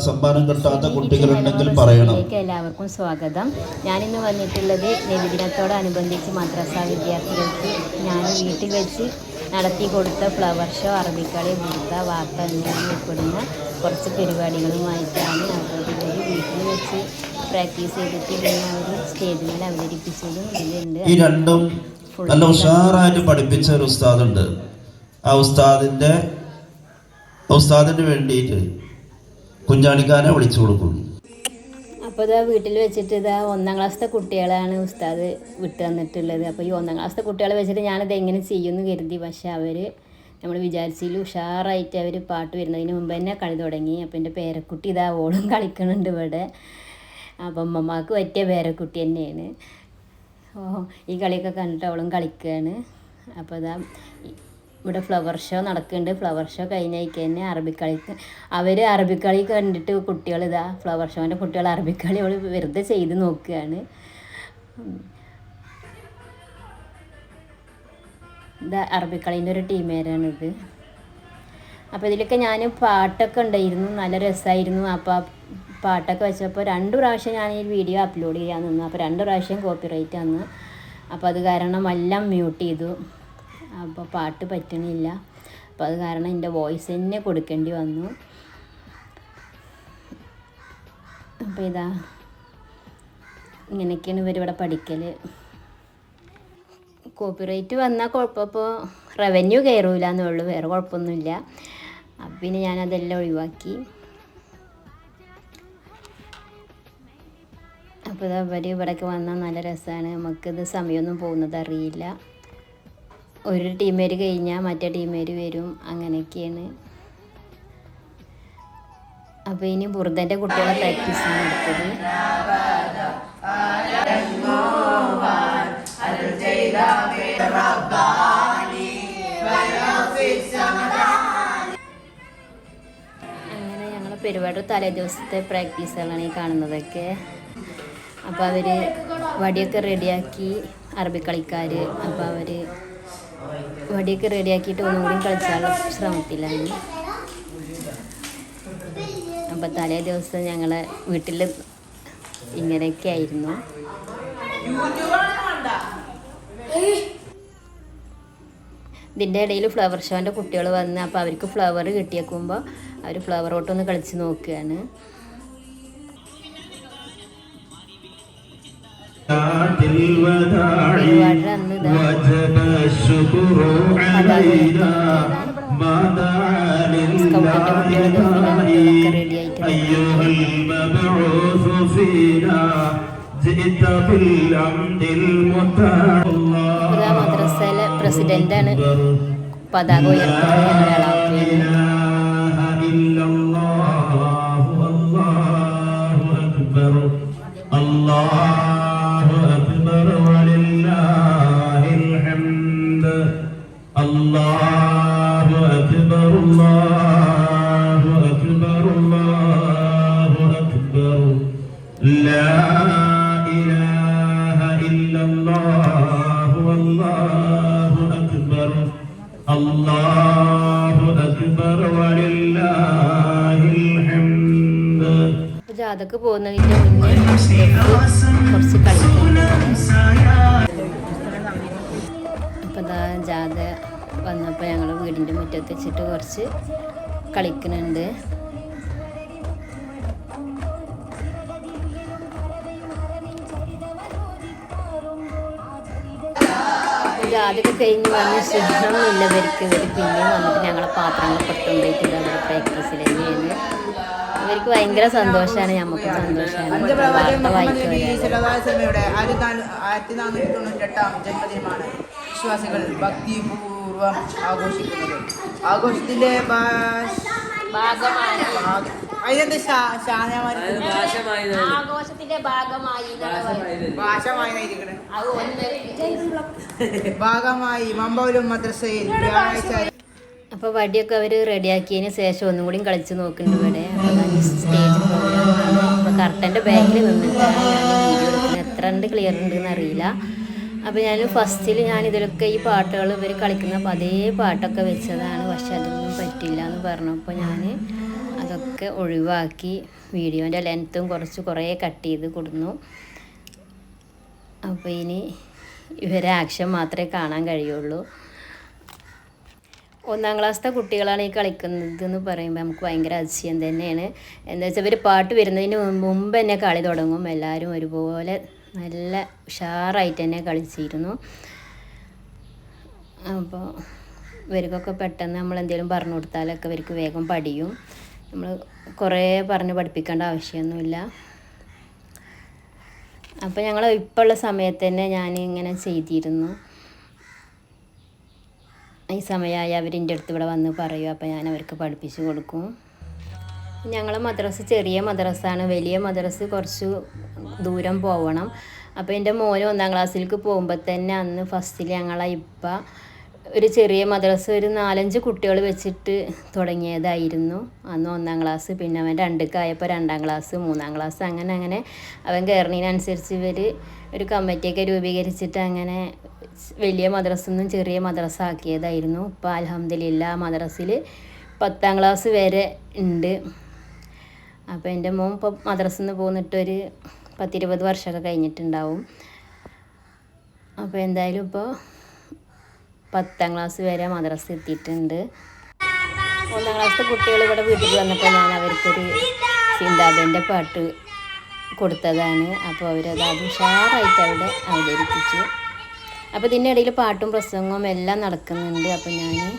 സമ്മാനം കിട്ടാത്ത കുട്ടികളുണ്ടെങ്കിൽ പറയണം. എല്ലാവർക്കും സ്വാഗതം. ഞാനിന്ന് വന്നിട്ടുള്ളത് നബിദിനത്തോടനുബന്ധിച്ച് മദ്രസ വിദ്യാർത്ഥികൾക്ക് ഞാൻ വീട്ടിൽ വെച്ച് നടത്തി കൊടുത്ത ഫ്ലവർ ഷോ, അറബിക്കളി, ബുർദ, വാർത്ത എന്നിവ ഉൾപ്പെടുന്ന കുറച്ച് പരിപാടികളുമായിട്ടാണ്. അപ്പോൾ ഇവർ വീട്ടിൽ വെച്ച് പ്രാക്ടീസ് ചെയ്തിട്ട് പിന്നെ അവർ സ്റ്റേജിൽ അവതരിപ്പിച്ചതും ഇതിലുണ്ട്. ഈ രണ്ടും നല്ല ഉഷാറായിട്ട് പഠിപ്പിച്ച ഒരു ഉസ്താദുണ്ട്. ആ ഉസ്താദിന് വേണ്ടിയിട്ട് കുഞ്ഞാണിക്കാരെ വിളിച്ചു കൊടുക്കുന്നു. അപ്പോൾ ഇതാ വീട്ടിൽ വെച്ചിട്ട് ഇതാ 1ാം ക്ലാസ്സിലെ കുട്ടികളാണ് ഉസ്താദ് വിട്ട് തന്നിട്ടുള്ളത്. അപ്പോൾ ഈ 1ാം ക്ലാസ്സിലെ കുട്ടികളെ വെച്ചിട്ട് ഞാനത് എങ്ങനെ ചെയ്യുമെന്ന് കരുതി. പക്ഷെ അവർ നമ്മൾ വിചാരിച്ചതിൽ ഉഷാറായിട്ട് അവർ പാട്ട് വരുന്നതിന് മുമ്പ് തന്നെ കളി തുടങ്ങി. അപ്പോൾ എൻ്റെ പേരക്കുട്ടി ഇതാ ഓളും കളിക്കുന്നുണ്ട് ഇവിടെ. അപ്പം അമ്മമാർക്ക് പറ്റിയ പേരക്കുട്ടി തന്നെയാണ്. ഈ കളിയൊക്കെ കണ്ടിട്ട് അവളും കളിക്കുകയാണ്. അപ്പോൾ ഇതാ ഇവിടെ ഫ്ലവർ ഷോ നടക്കുന്നുണ്ട്. ഫ്ലവർ ഷോ കഴിഞ്ഞേക്ക് തന്നെ അറബിക്കളി കണ്ടിട്ട് കുട്ടികൾ ഇതാ ഫ്ലവർ ഷോൻ്റെ കുട്ടികൾ അറബിക്കളി അവൾ വെറുതെ ചെയ്ത് നോക്കുകയാണ്. ഇത് അറബിക്കളീൻ്റെ ഒരു ടീമേരാണിത്. അപ്പോൾ ഇതിലൊക്കെ ഞാൻ പാട്ടൊക്കെ ഉണ്ടായിരുന്നു, നല്ല രസമായിരുന്നു. അപ്പോൾ പാട്ടൊക്കെ വെച്ചപ്പോൾ 2 പ്രാവശ്യം ഞാൻ ഈ വീഡിയോ അപ്ലോഡ് ചെയ്യാൻ നിന്നു. അപ്പോൾ 2 പ്രാവശ്യം കോപ്പിറൈറ്റ് വന്നു. അപ്പോൾ അത് കാരണം എല്ലാം മ്യൂട്ട് ചെയ്തു. അപ്പോൾ പാട്ട് പറ്റണില്ല. അപ്പോൾ അത് കാരണം എൻ്റെ വോയിസ് തന്നെ കൊടുക്കേണ്ടി വന്നു. അപ്പോൾ ഇതാ ഇങ്ങനെയൊക്കെയാണ് ഇവരിവിടെ പഠിക്കൽ. കോപ്പിറൈറ്റ് വന്നാൽ കുഴപ്പമിപ്പോൾ റവന്യൂ കയറൂല എന്നുള്ളൂ, വേറെ കുഴപ്പമൊന്നുമില്ല. അപ്പം പിന്നെ ഞാനതെല്ലാം ഒഴിവാക്കി. അപ്പോൾ ഇതാ ഇവർ ഇവിടേക്ക് വന്നാൽ നല്ല രസമാണ്. നമുക്കിത് സമയമൊന്നും പോകുന്നത് അറിയില്ല. ഒരു ടീമേര് കഴിഞ്ഞാൽ മറ്റേ ടീമേര് വരും, അങ്ങനെയൊക്കെയാണ്. അപ്പോൾ ഇനി ബുർദൻ്റെ കുട്ടികളെ പ്രാക്ടീസാണ് എടുത്തത്. അങ്ങനെ ഞങ്ങൾ പരിപാടി തലേ ദിവസത്തെ പ്രാക്ടീസുകളാണ് ഈ കാണുന്നതൊക്കെ. അപ്പോൾ അവർ വടിയൊക്കെ റെഡിയാക്കി, അറബിക്കളിക്കാർ. അപ്പോൾ അവർ വടിയൊക്കെ റെഡിയാക്കിയിട്ട് ഒന്നുകൂടി കളിച്ചാലുള്ള ശ്രമത്തിലാണ്. അപ്പോൾ തലേ ദിവസം ഞങ്ങളെ വീട്ടിൽ ഇങ്ങനെയൊക്കെ ആയിരുന്നു. ഇതിൻ്റെ ഇടയിൽ ഫ്ലവർ ഷോൻ്റെ കുട്ടികൾ വന്ന് അപ്പോൾ അവർക്ക് ഫ്ലവർ കിട്ടിയേക്കുമ്പോൾ അവർ ഫ്ലവറോട്ടൊന്ന് കളിച്ച് നോക്കുകയാണ്. ഒരുപാട് അന്ന് റെഡി ആയിട്ട് മദ്രസയിലെ പ്രസിഡന്റാണ് പതാക ഉയർത്തുന്നത്. അല്ലാഹു അക്ബർ അല്ലാഹു അക്ബർ അല്ലാഹു അക്ബർ ലാ ഇലാഹ ഇല്ലല്ലാഹു അല്ലാഹു അക്ബർ അല്ലാഹു അക്ബർ വലില്ലാഹിൽ ഹംദ്. ജാഥക്ക് പോകുന്നതിൻ്റെ മുന്നേ കുറച്ച് കളിക്കുന്നുണ്ട്. അപ്പോൾ ഇതാ ജാഥ വന്നപ്പോൾ ഞങ്ങൾ വീടിൻ്റെ മുറ്റത്ത് വെച്ചിട്ട് കുറച്ച് കളിക്കുന്നുണ്ട്. ജാഥയൊക്കെ കഴിഞ്ഞ് വന്ന് ക്ഷീണമൊന്നുമില്ലവർക്ക്. ഇവർ പിന്നെയും വന്നിട്ട് ഞങ്ങളെ പാത്രങ്ങൾ പുറത്തുകൊണ്ടുപോയിട്ട് അവർ പ്രാക്ടീസിൽ തന്നെയാണ്. അവർക്ക് ഭയങ്കര സന്തോഷമാണ്, നമുക്ക് സന്തോഷമാണ്. ജന്മദിനമാണ് വിശ്വാസികൾ ഭക്തിപൂർവം ആഘോഷിക്കുന്നത്. ആഘോഷത്തിന്റെ ഭാഗമായി മമ്പൗലും മദ്രസയിൽ വ്യാഴാഴ്ച. അപ്പോൾ വടിയൊക്കെ അവർ റെഡിയാക്കിയതിന് ശേഷം ഒന്നും കൂടി കളിച്ച് നോക്കുന്നുണ്ട് ഇവിടെ. സ്റ്റേജ് പ്രോഗ്രാമാണ്. അപ്പോൾ കർട്ടൻ്റെ ബാക്കിൽ നിന്നിട്ടാണ് ഞാൻ വീഡിയോ എടുക്കുന്നത്. എത്ര ഉണ്ട് ക്ലിയർ ഉണ്ടെന്ന് അറിയില്ല. അപ്പോൾ ഞാൻ ഫസ്റ്റിൽ ഇതിലൊക്കെ ഈ പാട്ടുകൾ ഇവർ കളിക്കുന്ന അതേ പാട്ടൊക്കെ വെച്ചതാണ്. പക്ഷെ അതൊന്നും പറ്റില്ല എന്ന് പറഞ്ഞപ്പോൾ ഞാൻ അതൊക്കെ ഒഴിവാക്കി വീഡിയോൻ്റെ ലെങ്ത്തും കുറേ കട്ട് ചെയ്ത് കൊടുന്നു. അപ്പോൾ ഇനി ഇവരെ ആക്ഷൻ മാത്രമേ കാണാൻ കഴിയുള്ളൂ. 1ാം ക്ലാസ്സിലെ കുട്ടികളാണ് ഈ കളിക്കുന്നതെന്ന് പറയുമ്പോൾ നമുക്ക് ഭയങ്കര അതിശയം തന്നെയാണ്. എന്താ വെച്ചാൽ ഇവർ പാട്ട് വരുന്നതിന് മുമ്പ് തന്നെ കളി തുടങ്ങും. എല്ലാവരും ഒരുപോലെ നല്ല ഉഷാറായിട്ട് തന്നെ കളിച്ചിരുന്നു. അപ്പോൾ ഇവർക്കൊക്കെ പെട്ടെന്ന് നമ്മൾ എന്തെങ്കിലും പറഞ്ഞു കൊടുത്താലൊക്കെ ഇവർക്ക് വേഗം പഠിയും. നമ്മൾ കുറേ പറഞ്ഞ് പഠിപ്പിക്കേണ്ട ആവശ്യമൊന്നുമില്ല. അപ്പോൾ ഞങ്ങൾ ഇപ്പോൾ ഉള്ള സമയത്ത് തന്നെ ഞാൻ ഇങ്ങനെ ചെയ്തിരുന്നു. ഈ സമയമായി അവരിൻ്റെ അടുത്ത് ഇവിടെ വന്ന് പറയും. അപ്പോൾ ഞാൻ അവർക്ക് പഠിപ്പിച്ച് കൊടുക്കും. ഞങ്ങളെ മദ്രസ ചെറിയ മദ്രസയാണ്. വലിയ മദ്രസ കുറച്ച് ദൂരം പോകണം. അപ്പോൾ എൻ്റെ മോന് 1ാം ക്ലാസ്സിലേക്ക് പോകുമ്പോൾ തന്നെ അന്ന് ഫസ്റ്റിൽ ഞങ്ങളെ ഒരു ചെറിയ മദ്രസ ഒരു 4-5 കുട്ടികൾ വെച്ചിട്ട് തുടങ്ങിയതായിരുന്നു അന്ന് 1ാം ക്ലാസ്. പിന്നെ അവൻ 2ക്കായപ്പോൾ 2ാം ക്ലാസ്, 3ാം ക്ലാസ്, അങ്ങനെ അവൻ കയറുന്നതിനനുസരിച്ച് ഇവർ ഒരു കമ്മിറ്റിയൊക്കെ രൂപീകരിച്ചിട്ട് അങ്ങനെ വലിയ മദ്രസൊന്നും ചെറിയ മദ്രസ ആക്കിയതായിരുന്നു. ഇപ്പോൾ അൽഹംദുലില്ലാ മദ്രസയിൽ 10ാം ക്ലാസ് വരെ ഉണ്ട്. അപ്പോൾ എൻ്റെ മോൻ ഇപ്പോൾ മദ്രസയിൽ നിന്ന് പോന്നിട്ടൊരു 10-20 വർഷമൊക്കെ കഴിഞ്ഞിട്ടുണ്ടാവും. അപ്പോൾ എന്തായാലും ഇപ്പോൾ 10ാം ക്ലാസ് വരെ മദ്രസ എത്തിയിട്ടുണ്ട്. 1ാം ക്ലാസ്സിലെ കുട്ടികൾ ഇവിടെ വീട്ടിൽ വന്നപ്പോൾ ഞാൻ അവർക്കൊരു സിന്ദാബൻ്റെ പാട്ട് കൊടുത്തതാണ്. അപ്പോൾ അവരത് ഉഷാറായിട്ട് അവിടെ അവതരിപ്പിച്ചു. അപ്പോൾ ഇതിൻ്റെ ഇടയിൽ പാട്ടും പ്രസംഗവും എല്ലാം നടക്കുന്നുണ്ട്. അപ്പോൾ ഞാൻ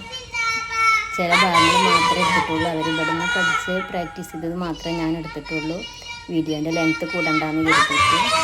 ചില ഭാഗങ്ങൾ മാത്രമേ എടുത്തിട്ടുള്ളൂ. അവർ ഇവിടെ നിന്ന് പഠിച്ച് പ്രാക്ടീസ് ചെയ്തത് മാത്രമേ ഞാൻ എടുത്തിട്ടുള്ളൂ. വീഡിയോൻ്റെ ലെങ്ത്ത് കൂടണ്ടെന്ന് കരുതിയിട്ട്.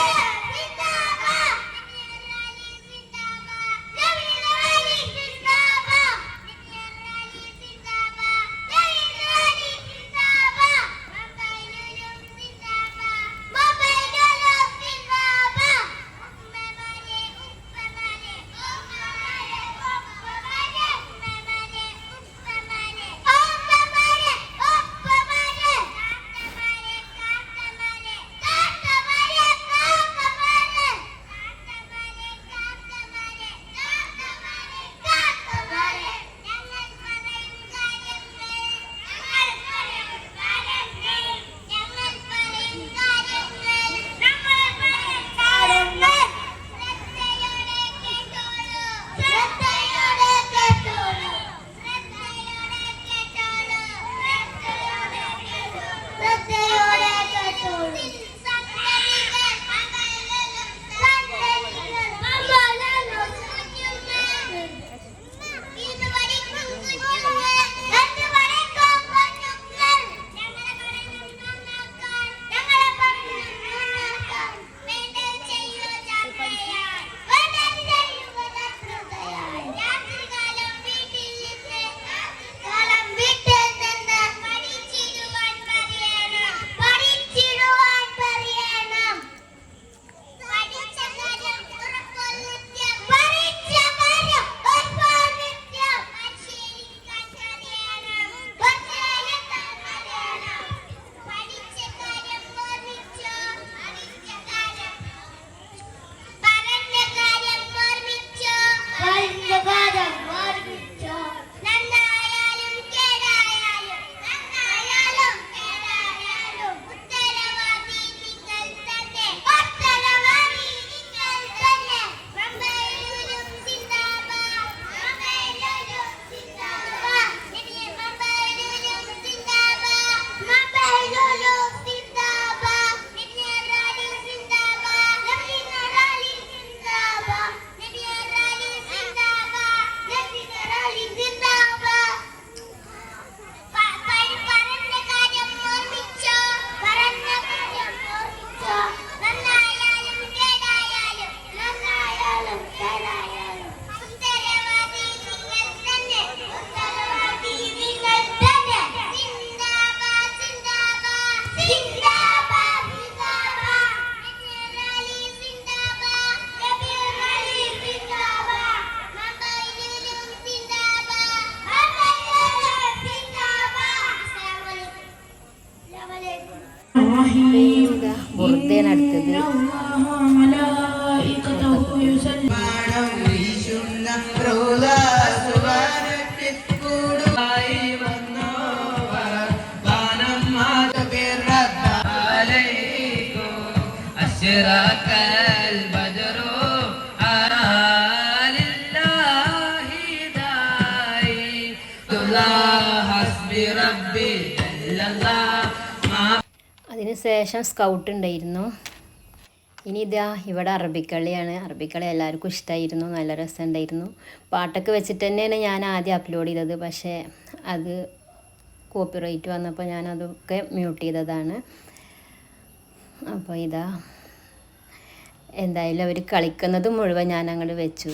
ബുർദയാണ് അടുത്തത്. ൂടുമായി വന്നോ ذاك البدر لله داعي الله حسبي ربي جل الله. അതിന് ശേഷം സ്കൗട്ട് ഉണ്ടായിരുന്നു. ഇനി ഇതാ ഇവിടെ അറബിക്കളിയാണ്. അറബിക്കളി എല്ലാവർക്കും ഇഷ്ടമായിരുന്നു, നല്ല രസമുണ്ടായിരുന്നു. പാട്ടൊക്കെ വെച്ചിട്ട് തന്നെയാണ് ഞാൻ ആദ്യം അപ്ലോഡ് ചെയ്തത്. പക്ഷേ അത് കോപ്പിറൈറ്റ് വന്നപ്പോൾ ഞാനതൊക്കെ മ്യൂട്ട് ചെയ്തതാണ്. അപ്പോൾ ഇതാ എന്തായാലും അവർ കളിക്കുന്നത് മുഴുവൻ ഞാൻ അങ്ങോട്ട് വെച്ചു.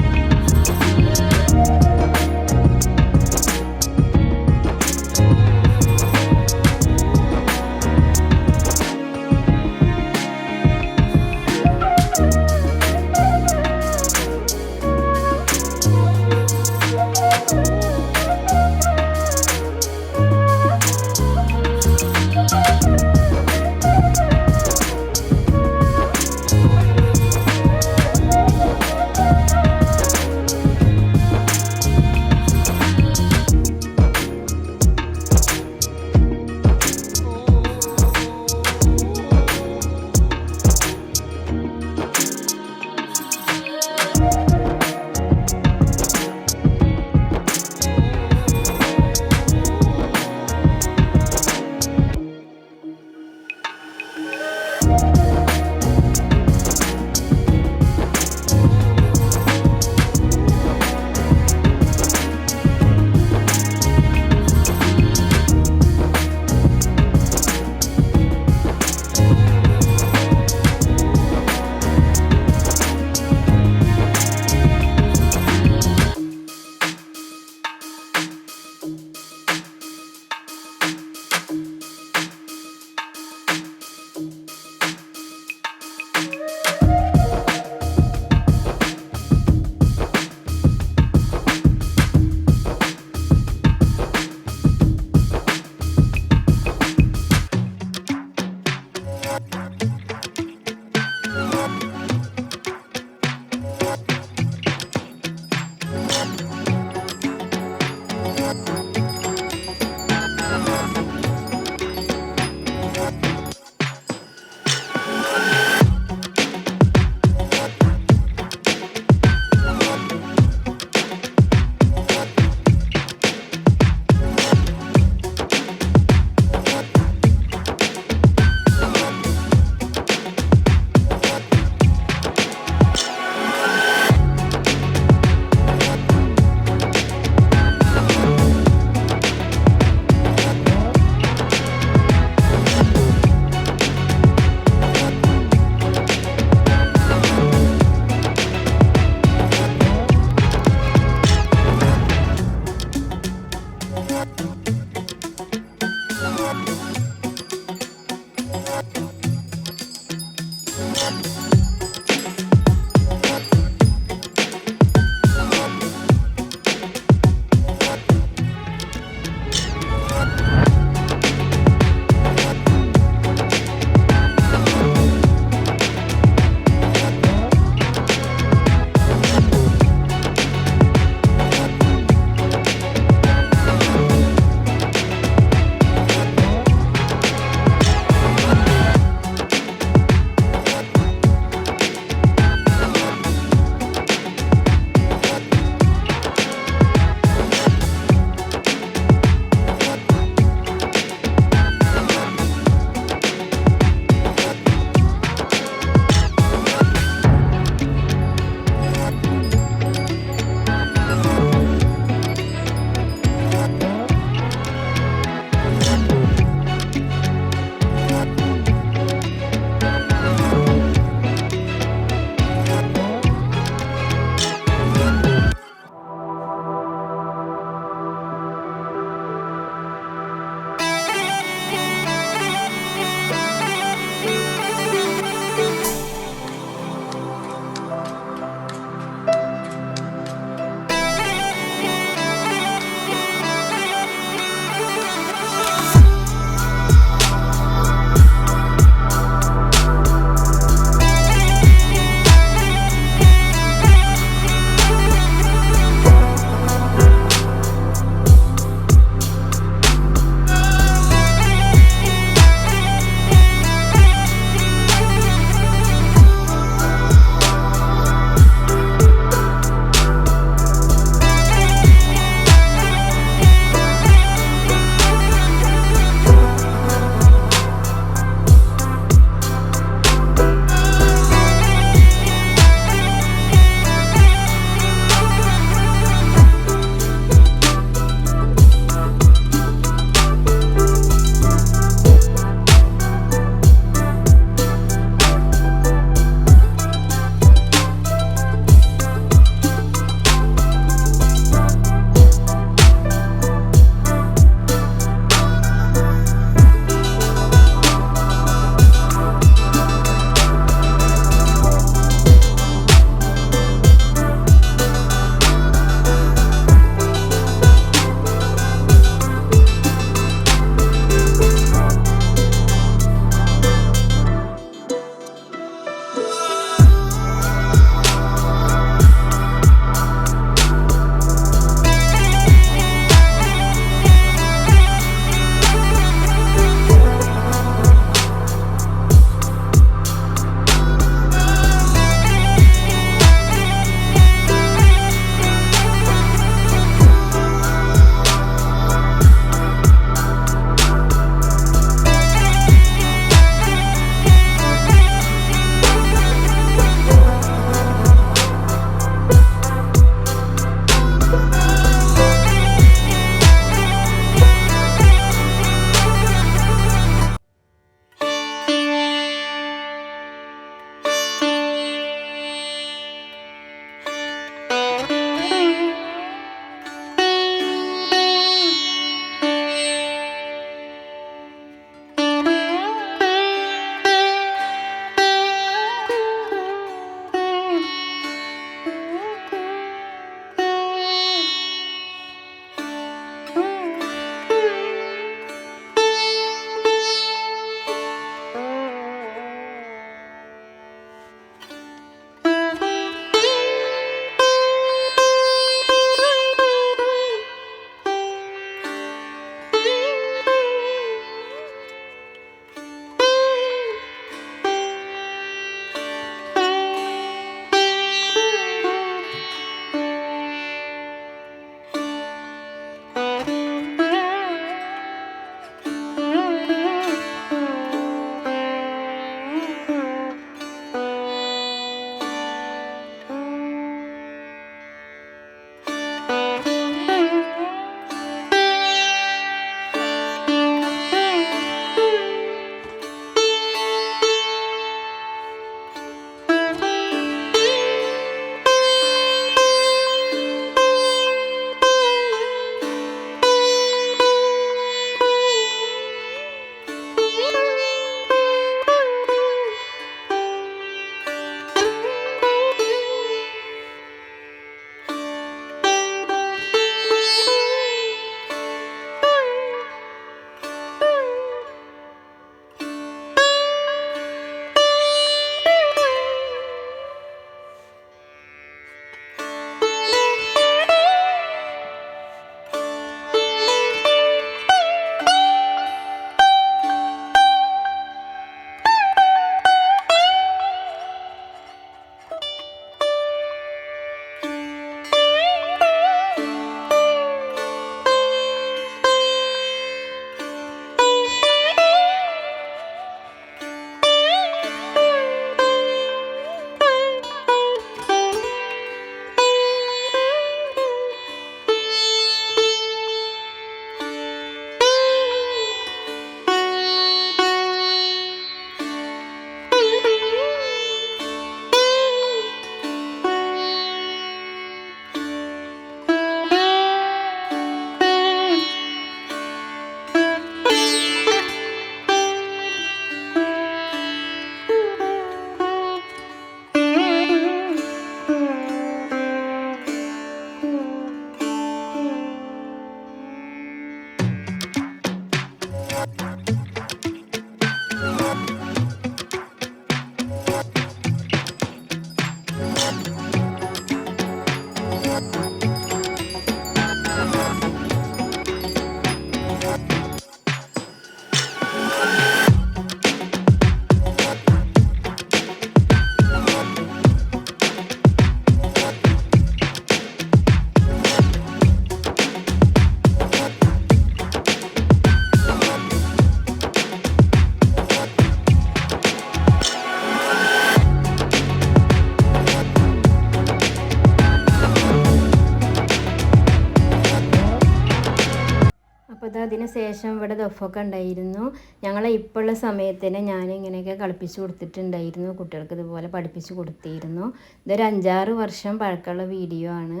അത് അതിന് ശേഷം ഇവിടെ ദഫൊക്കെ ഉണ്ടായിരുന്നു. ഞങ്ങളെ ഇപ്പോഴുള്ള സമയത്തിന് ഞാൻ ഇങ്ങനെയൊക്കെ കളിപ്പിച്ച് കൊടുത്തിട്ടുണ്ടായിരുന്നു. കുട്ടികൾക്ക് ഇതുപോലെ പഠിപ്പിച്ച് കൊടുത്തിരുന്നു. ഇതൊരു 5-6 വർഷം പഴക്കമുള്ള വീഡിയോ ആണ്.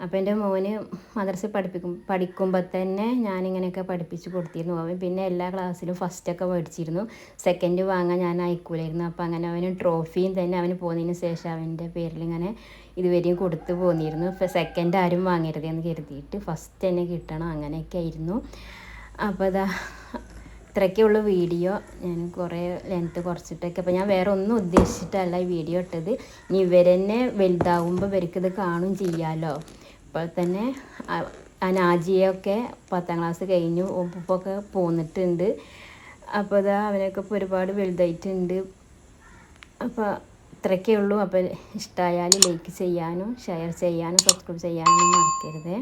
അപ്പോൾ എൻ്റെ മോന് മദ്രസ പഠിക്കുമ്പോൾ തന്നെ ഞാനിങ്ങനെയൊക്കെ പഠിപ്പിച്ച് കൊടുത്തിരുന്നു. അവൻ പിന്നെ എല്ലാ ക്ലാസ്സിലും ഫസ്റ്റൊക്കെ മേടിച്ചിരുന്നു. സെക്കൻഡ് വാങ്ങാൻ ഞാൻ അയക്കൂലായിരുന്നു. അപ്പോൾ അങ്ങനെ അവന് ട്രോഫിയും തന്നെ അവന് പോകുന്നതിന് ശേഷം അവൻ്റെ പേരിൽ ഇങ്ങനെ ഇതുവരെയും കൊടുത്തു പോന്നിരുന്നു. ഇപ്പോൾ സെക്കൻഡ് ആരും വാങ്ങരുത് എന്ന് കരുതിയിട്ട് ഫസ്റ്റ് തന്നെ കിട്ടണം, അങ്ങനെയൊക്കെ ആയിരുന്നു. അപ്പോൾ അതാ ഇത്രയൊക്കെയുള്ള വീഡിയോ. ഞാൻ കുറേ ലെങ്ത്ത് കുറച്ചിട്ടൊക്കെ, അപ്പോൾ ഞാൻ വേറെ ഒന്നും ഉദ്ദേശിച്ചിട്ടല്ല ഈ വീഡിയോ ഇട്ടത്. ഇനി ഇവരെന്നെ വലുതാവുമ്പോൾ ഇവർക്കിത് കാണും ചെയ്യാമല്ലോ. ഇപ്പോൾ തന്നെ നാജിയൊക്കെ 10ാം ക്ലാസ് കഴിഞ്ഞു, ഒപ്പൊക്കെ പോന്നിട്ടുണ്ട്. അപ്പോൾ അതാ അവനൊക്കെ ഇപ്പോൾ ഒരുപാട് വലുതായിട്ടുണ്ട്. അപ്പോൾ ഇത്രയൊക്കെ ഉള്ളൂ. അപ്പോൾ ഇഷ്ടമായാൽ ലൈക്ക് ചെയ്യാനും ഷെയർ ചെയ്യാനും സബ്സ്ക്രൈബ് ചെയ്യാനും മറക്കരുത്.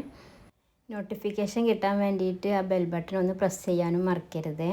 നോട്ടിഫിക്കേഷൻ കിട്ടാൻ വേണ്ടിയിട്ട് ആ ബെൽ ബട്ടൺ ഒന്ന് പ്രസ് ചെയ്യാനും മറക്കരുത്.